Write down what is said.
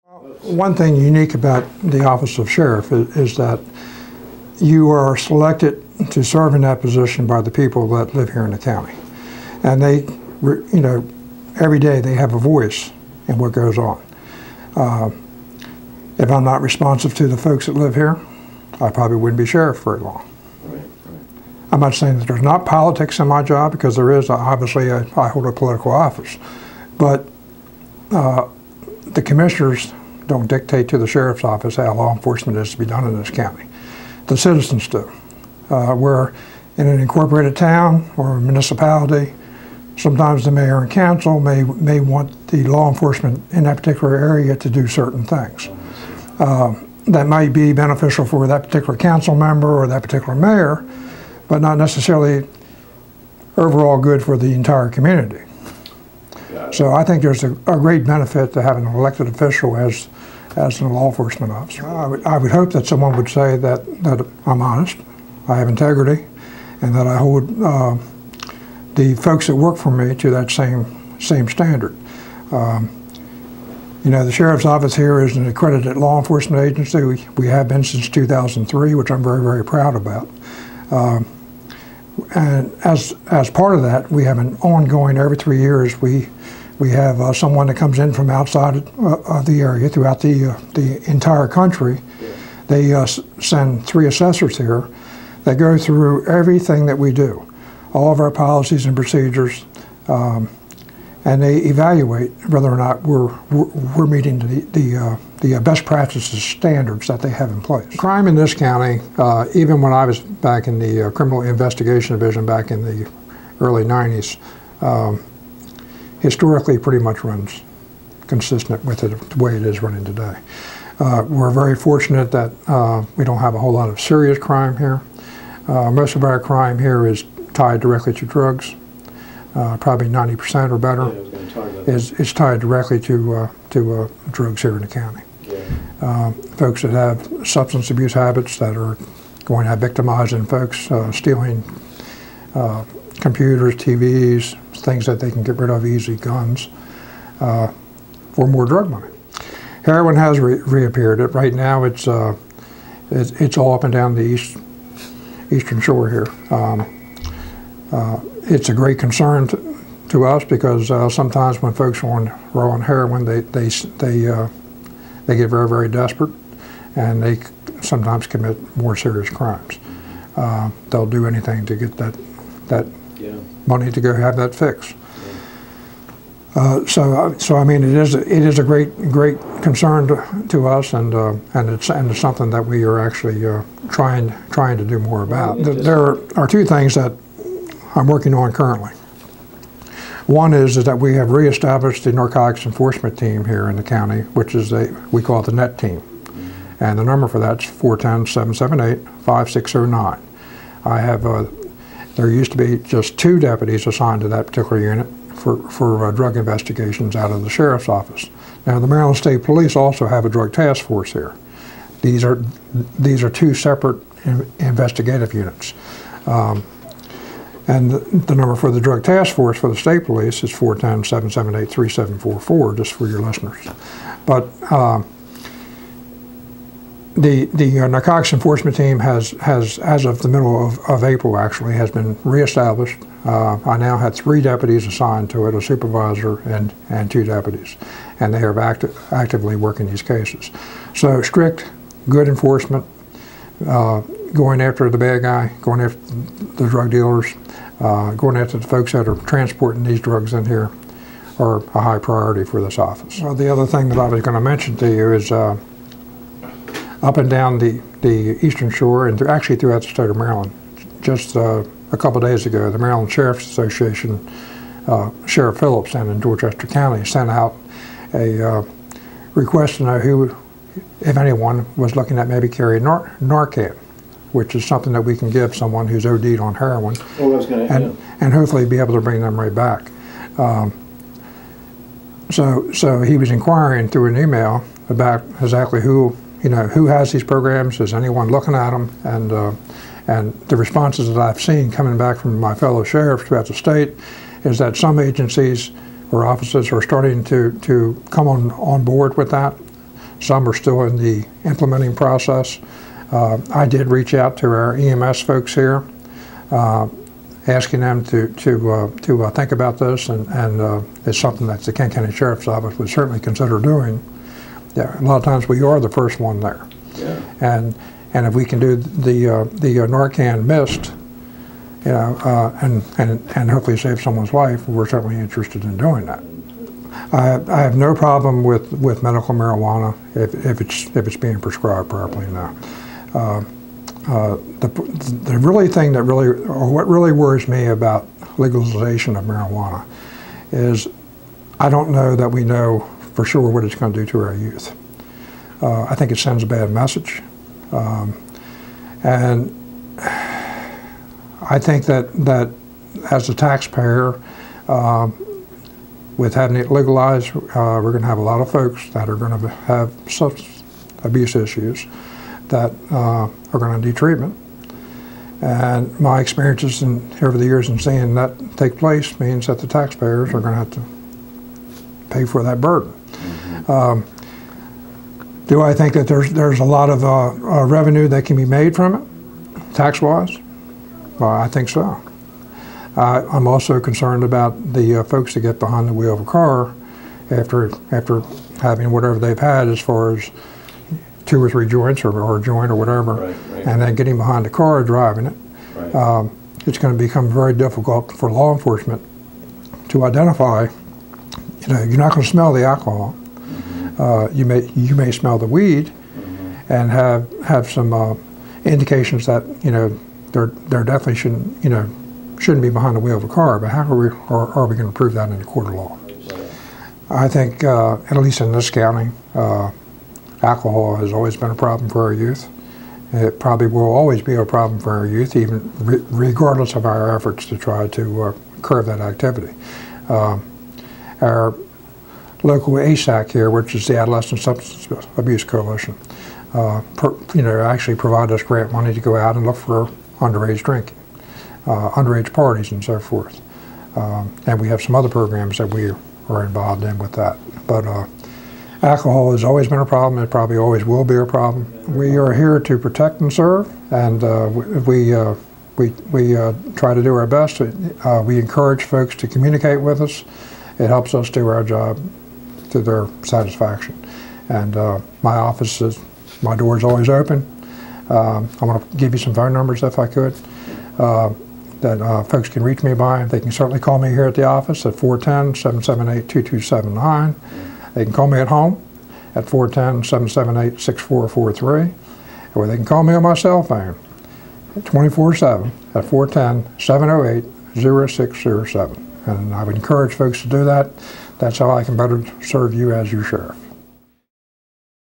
One thing unique about the office of sheriff is that you are selected to serve in that position by the people that live here in the county. And they, every day they have a voice in what goes on. If I'm not responsive to the folks that live here, I probably wouldn't be sheriff very long. I'm not saying that there's not politics in my job, because there is. Obviously, I hold a political office. But the commissioners don't dictate to the sheriff's office how law enforcement is to be done in this county. The citizens do. We're in an incorporated town or a municipality. Sometimes the mayor and council may want the law enforcement in that particular area to do certain things. That might be beneficial for that particular council member or that particular mayor, but not necessarily overall good for the entire community. So I think there's a great benefit to having an elected official as a law enforcement officer. I would hope that someone would say that I'm honest, I have integrity, and that I hold the folks that work for me to that same standard. The sheriff's office here is an accredited law enforcement agency. We have been since 2003, which I'm very, very proud about. And as part of that, we have an ongoing, every 3 years, we have someone that comes in from outside of the area throughout the entire country. They send 3 assessors here that go through everything that we do, all of our policies and procedures, and they evaluate whether or not we're meeting the best practices standards that they have in place. Crime in this county, even when I was back in the criminal investigation division back in the early 90s, historically pretty much runs consistent with it the way it is running today. We're very fortunate that we don't have a whole lot of serious crime here. Most of our crime here is tied directly to drugs. Probably 90% or better is tied directly to drugs here in the county. Folks that have substance abuse habits that are going to have victimizing folks, stealing computers, TVs, things that they can get rid of easy, guns, for more drug money. Heroin has reappeared. Right now it's all up and down the eastern shore here. It's a great concern to us, because sometimes when folks are on heroin, they get very, very desperate, and they sometimes commit more serious crimes. They'll do anything to get that money to go have that fix. So I mean, it is a great concern to us, and it's something that we are actually trying to do more about. There are 2 things that I'm working on currently. One is that we have reestablished the narcotics enforcement team here in the county, which is we call it the NET team. And the number for that's 410-778-5609. I have, there used to be just 2 deputies assigned to that particular unit for drug investigations out of the sheriff's office. Now, the Maryland State Police also have a drug task force here. These are 2 separate investigative units. And the number for the drug task force for the state police is 410-778-3744, just for your listeners. But the narcotics enforcement team has, as of the middle of April actually, has been reestablished. I now have 3 deputies assigned to it, a supervisor and 2 deputies. And they are actively working these cases. So strict, good enforcement, going after the bad guy, going after the drug dealers, going after the folks that are transporting these drugs in here are a high priority for this office. The other thing that I was going to mention to you is up and down the eastern shore, and actually throughout the state of Maryland, just a couple days ago, the Maryland Sheriff's Association, Sheriff Phillips in Dorchester County, sent out a request to know who, if anyone, was looking at maybe carrying Narcan, which is something that we can give someone who's OD'd on heroin, and hopefully be able to bring them right back. So he was inquiring through an email about exactly who has these programs, is anyone looking at them, and the responses that I've seen coming back from my fellow sheriffs throughout the state is that some agencies or offices are starting to come on board with that. Some are still in the implementing process. I did reach out to our EMS folks here, asking them to think about this, and it's something that the Kent County Sheriff's Office would certainly consider doing. Yeah, a lot of times we are the first one there, and if we can do the Narcan mist, you know, and hopefully save someone's life, we're certainly interested in doing that. I have no problem with medical marijuana if it's being prescribed properly now. The really thing that what really worries me about legalization of marijuana is I don't know that we know for sure what it's going to do to our youth. I think it sends a bad message, and I think that as a taxpayer, with having it legalized, we're going to have a lot of folks that are going to have substance abuse issues that are going to need treatment. And my experiences over the years in seeing that take place means that the taxpayers are going to have to pay for that burden. Do I think that there's a lot of revenue that can be made from it, tax-wise? Well, I think so. I'm also concerned about the folks that get behind the wheel of a car after having whatever they've had as far as 2 or 3 joints or a joint or whatever, and then getting behind the car driving it. It's going to become very difficult for law enforcement to identify. You know, you're not going to smell the alcohol. You may smell the weed, and have some indications that, you know, there definitely shouldn't be behind the wheel of a car. But how are we going to prove that in a court of law? I think, at least in this county, alcohol has always been a problem for our youth. It probably will always be a problem for our youth, even regardless of our efforts to try to curb that activity. Our local ASAC here, which is the Adolescent Substance Abuse Coalition, actually provide us grant money to go out and look for underage drinking, underage parties, and so forth. And we have some other programs that we are involved in with that. But alcohol has always been a problem. It probably always will be a problem. We are here to protect and serve, and we try to do our best. We encourage folks to communicate with us. It helps us do our job to their satisfaction. And my door is always open. I want to give you some phone numbers if I could, that folks can reach me by. They can certainly call me here at the office at 410-778-2279. They can call me at home at 410-778-6443, or they can call me on my cell phone 24/7 at 410-708-0607. And I would encourage folks to do that. That's how I can better serve you as your sheriff.